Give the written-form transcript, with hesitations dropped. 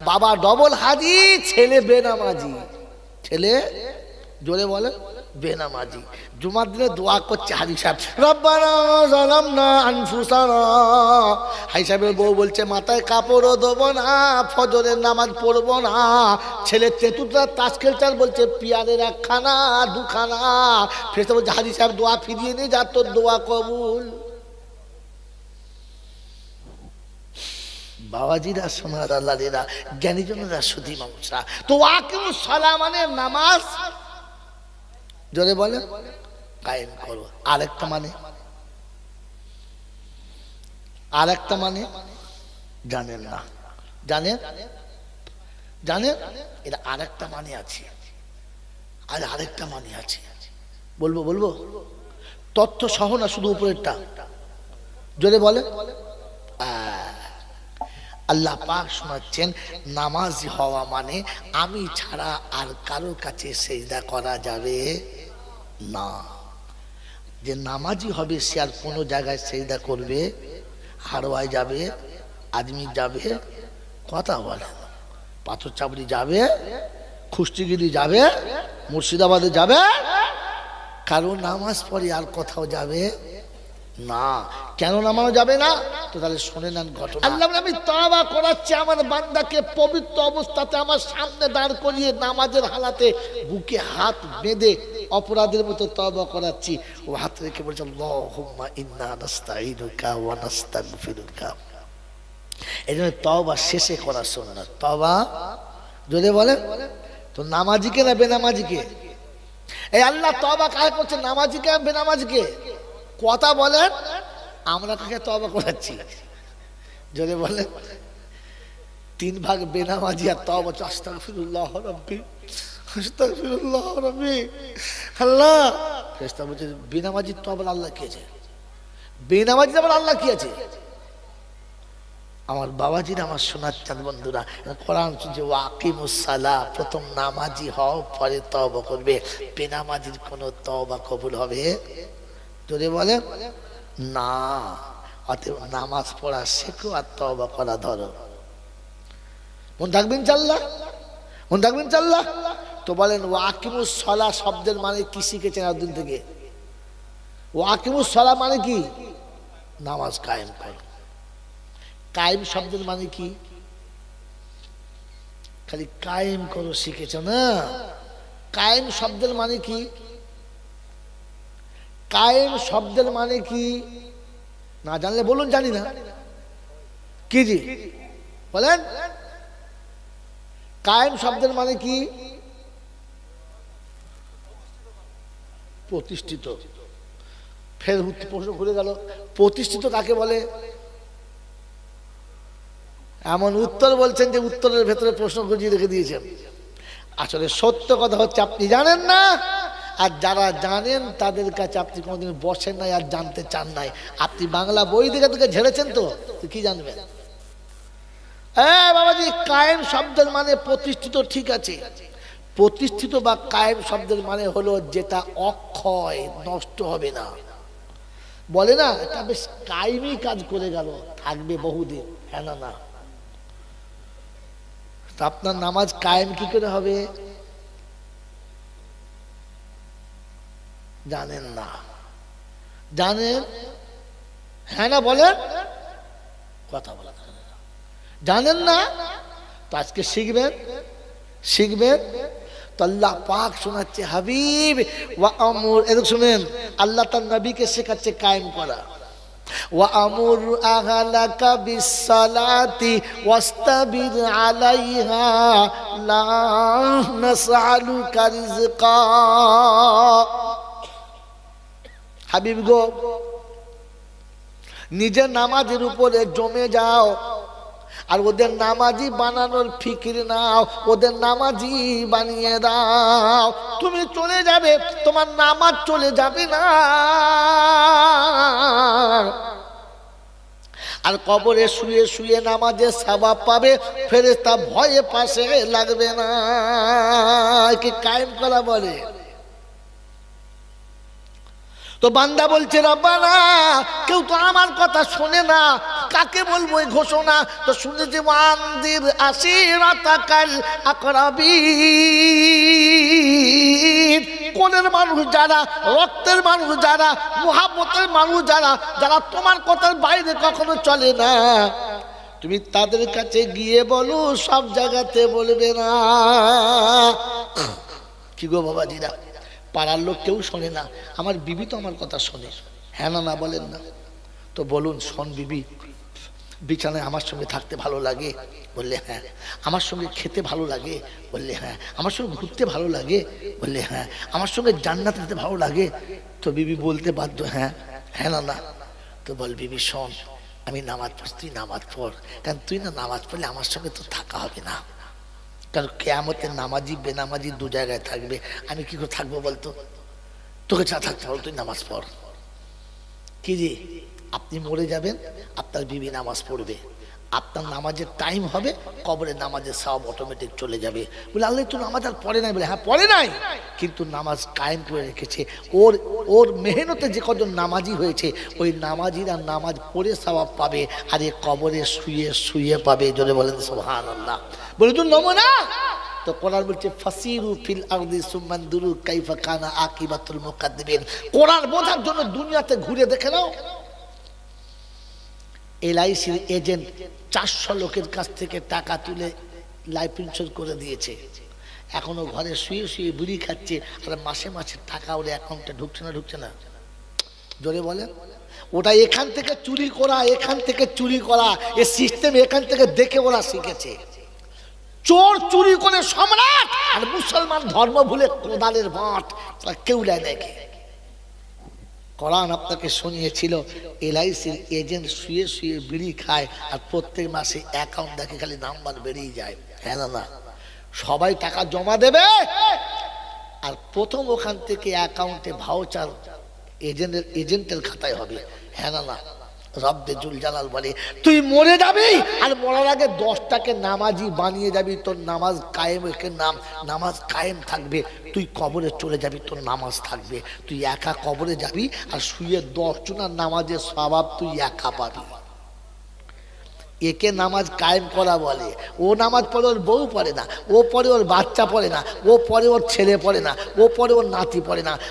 বাবা ডবল হাজি, ছেলে বেনামাজি। ছেলে জোরে বলে বেনামাজি। জুমার দিনে দোয়া করছে হাজি সাহেব, রব্বানা যালামনা আনফুসানা। হাজি সাহেবের বউ বলছে মাথায় কাপড়ও দেবো না, ফজরের নামাজ পড়বো না। ছেলে তেঁতুলটা তাস খেলছে আর বলছে পিয়ারের একখানা দুখানা। ফেরেশতা বলছে হাজি সাহেব দোয়া ফিরিয়ে নিয়ে যা, তোর দোয়া কবুল। বাবাজিরা, সোনার আল্লাহরা, জ্ঞানীজনেরা, সুধী মানুষরা, তো ওয়াকিমুস সালাহ মানে নামাজ জোরে বলে কায়েম করো। আরেকটা মানে, আরেকটা মানে জানেন না। জানেন? জানেন এটা আরেকটা মানে আছে, আর আরেকটা মানে আছে। বলবো বলবো তথ্য সহ না, শুধু উপরেরটা জোরে বলে। আল্লাহ পাক শোনাচ্ছেন নামাজি হওয়া মানে আমি ছাড়া আর কারোর কাছে সেজদা করা যাবে না। যে নামাজি হবে সে আর কোনো জায়গায় সেজদা করবে, হারোয়ায় যাবে, আজমির যাবে, কথা বলে, পাথর চাপড়ি যাবে, খুষ্টিগিরি যাবে, মুর্শিদাবাদে যাবে, কারো নামাজ পড়ে আর কোথাও যাবে না। কেন নামানো যাবে না? তো তাহলে শুনে নেন ঘটনা। আল্লাহ আমি তওবা করাচ্ছি আমার বান্দাকে পবিত্র অবস্থাতে আমার সামনে দাঁড় করিয়ে নামাজের হালাতে বুকে হাত বেঁধে অপরাধের মতো তওবা করাচ্ছি। ও হাত রেখে বলছে আল্লাহুম্মা ইন্না নাস্তাঈনুকা ওয়া নাস্তাগফিরুকা। এই জন্য তওবা শেষে করা সুন্নাত। তওবা যদি বলে তো নামাজিকে না বেনামাজিকে? এই আল্লাহ তওবা কাকে করছে, নামাজিকে না বেনামাজিকে? কথা বলেন, আমরা কাকে তওবা করাচ্ছি? যদি বলেন তিন ভাগ বেনামাজি আর তওবা আস্তাগফিরুল্লাহ রাব্বি আস্তাগফিরুল্লাহ রাব্বি। আল্লাহ ফেরেশতা বলছে বেনামাজি তওবা আল্লাহ কি আছে? বেনামাজি আবার আল্লাহ কি আছে? আমার বাবাজিরা, আমার সোনার চাঁদ বন্ধুরা, কোরআন শুনছে ওয়াকিমুস সালাহ, প্রথম নামাজি হও পরে তওবা করবে। বেনামাজির কোনো তওবা কবুল হবে যদি বলে না। অতএব নামাজ পড়া শেখো আর তওবা করা ধরো। মন থাকবেন চাল্লাহ, মন থাকবেন চাল্লাহ। তো বলেন ওয়াকিমুস সালাহ শব্দের মানে কি শিখেছেন একদিন থেকে? ওয়াকিমুস সালাহ মানে কি? নামাজ কায়েম করো। কায়েম শব্দের মানে কি? খালি কায়েম করো শিখেছ না? কায়েম শব্দের মানে কি? কায়েম শব্দের মানে কি না জানলে বলুন, জানি না কি জি বলেন। কায়েম শব্দের মানে কি? প্রতিষ্ঠিত। ফের প্রশ্ন ঘুরে গেল, প্রতিষ্ঠিত কাকে বলে? এমন উত্তর বলছেন যে উত্তরের ভেতরে প্রশ্ন গুজিয়ে রেখে দিয়েছেন। আসলে সত্য কথা হচ্ছে আপনি জানেন না, আর যারা জানেন তাদের কাছে আপনি কোনোদিন বসেন নাই আর জানতে চান নাই। আপনি বাংলা বই থেকে ঝেড়েছেন, তো কি জানবেন? বাবাজি, কায়েম শব্দের মানে প্রতিষ্ঠিত, ঠিক আছে। প্রতিষ্ঠিত বা কায়েম শব্দের মানে হলো যেটা অক্ষয়, নষ্ট হবে না। বলে না এটা বেশ কায়েমি কাজ করে গেল, থাকবে বহুদিন। হ্যাঁ না না, তা আপনার নামাজ কায়েম কি করে হবে জানেন না? জানেন? হ্যাঁ না বলেন, কথা বলা জানেন না। তো আজকে শিখবেন, শিখবেন। তো আল্লাহ পাক শোনাচ্ছে হাবিব ওয়া আমুর, এরকম শুনেন, আল্লাহ তার নবীকে শেখাচ্ছে কায়েম করা। ওয়া আমুর আহলাকা বিসসালাতি ওয়াস্তাবির আলাইহা লা নাসআলুকা রিজকা। হাবিব গো, নিজের নামাজের উপরে জমে যাও আর ওদের নামাজি বানানোর ফিকির নাও, ওদের নামাজি বানিয়ে দাও। তুমি চলে যাবে, তোমার নামাজ চলে যাবে না, আর কবরে শুয়ে শুয়ে নামাজের সওয়াব পাবে, ফেরেশতা ভয়ে পাশে লাগবে না। কি কায়েম করা বলে। তো বান্দা বলছে রব্বানা, কেউ তো আমার কথা শোনে না, কাকে বলবো এই ঘোষণা? তো শুনেছি ওয়ানদির আশিরাতাকাল আকরাবিন, কোনের মানুষ যারা, রক্তের মানুষ যারা, মুহাব্বতের মানুষ যারা, যারা তোমার কথার বাইরে কখনো চলে না, তুমি তাদের কাছে গিয়ে বলো, সব জায়গাতে বলবে না। কি গো বাবাজিরা, পাড়ার লোক কেউ শোনে না, আমার বিবি তো আমার কথা শোনে, হ্যাঁ না না বলেন না? তো বলুন, শোন বিবি, বিছানায় আমার সঙ্গে থাকতে ভালো লাগে? বললে হ্যাঁ। আমার সঙ্গে খেতে ভালো লাগে? বললে হ্যাঁ। আমার সঙ্গে ঘুরতে ভালো লাগে? বললে হ্যাঁ। আমার সঙ্গে জান্নাত যেতে ভালো লাগে? তো বিবি বলতে বাধ্য হ্যাঁ, হ্যাঁ না না? তো বল বিবি শোন, আমি নামাজ পড়ছি, তুই নামাজ পড়, কারণ তুই না নামাজ পড়লে আমার সঙ্গে তো থাকা হবে না, কারণ কিয়ামতে নামাজি বেনামাজি দু জায়গায় থাকবে, আমি কি করে থাকবো বলতো? তোকে চা থাকতে হবে, তুই নামাজ পড়। কি রে, আপনি মরে যাবেন, আপনার বিবি নামাজ পড়বে, আপনার নামাজের টাইম হবে, কবরে নামাজের সব অটোমেটিক চলে যাবে। বলে আল্লাহ তো নামাজ আর পড়ে নাই? বলে হ্যাঁ পড়ে নাই, কিন্তু নামাজ কায়েম করে রেখেছে। ওর ওর মেহনতে যে কজন নামাজি হয়েছে, ওই নামাজিরা নামাজ পড়ে সওয়াব পাবে, আর এ কবরে শুয়ে শুয়ে পাবে। জোরে বলেন সুবহানাল্লাহ। বলে তুই নমুনা। তো কোরআন বলছে ফাসিরু ফিল আরদি সুম্মানদুরু কাইফা কানা আকিবাতুল মুকাদ্দিবিন। কোরআন বোঝার জন্য দুনিয়াতে ঘুরে দেখে নাও। এলআইসির এজেন্ট 400 লোকের কাছ থেকে টাকা তুলে লাইফ ইন্স্যুরেন্স করে দিয়েছে, এখনো ঘরে শুয়ে শুয়ে বিড়ি খাচ্ছে, আর মাসে মাসে টাকা ওর অ্যাকাউন্টে ঢুকছে না? ঢুকছে না? জোরে বলেন। ওটা এখান থেকে চুরি করা, এখান থেকে চুরি করা, এ সিস্টেম এখান থেকে দেখে ওরা শিখেছে। চোর চুরি করে সম্রাট, আর মুসলমান ধর্ম ভুলে কোদালের বাঁট, কেউ নাই দেখে। কোরআন আপনাকে শুনিয়েছিল এলআইসির এজেন্ট শুয়ে শুয়ে বিড়ি খায়, আর প্রত্যেক মাসে অ্যাকাউন্ট দেখে খালি নাম্বার বেরিয়ে যায়, হ্যাঁ না না? সবাই টাকা জমা দেবে, আর প্রথম ওখান থেকে অ্যাকাউন্টে ভাউচার এজেন্টের খাতায় হবে, হ্যাঁ না না? রব্বে জুল জালাল বলে তুই মরে যাবি, আর মরার আগে 10টাকে নামাজি বানিয়ে যাবি, তোর নামাজ কায়েম, নামাজ কায়েম থাকবে, তুই কবরে চলে যাবি, তোর নামাজ থাকবে, তুই একা কবরে যাবি, আর শুয়ে 10 জনের নামাজের সওয়াব তুই একা পাবি। একে নামাজ কায়েম করা বলে। ও নামাজ পড়ে, ওর বউ পড়ে না, ও পড়ে, ওর বাচ্চা পড়ে না, ও পড়ে, ওর ছেলে পড়ে না, ও পড়ে, ওর নাতি পড়ে না,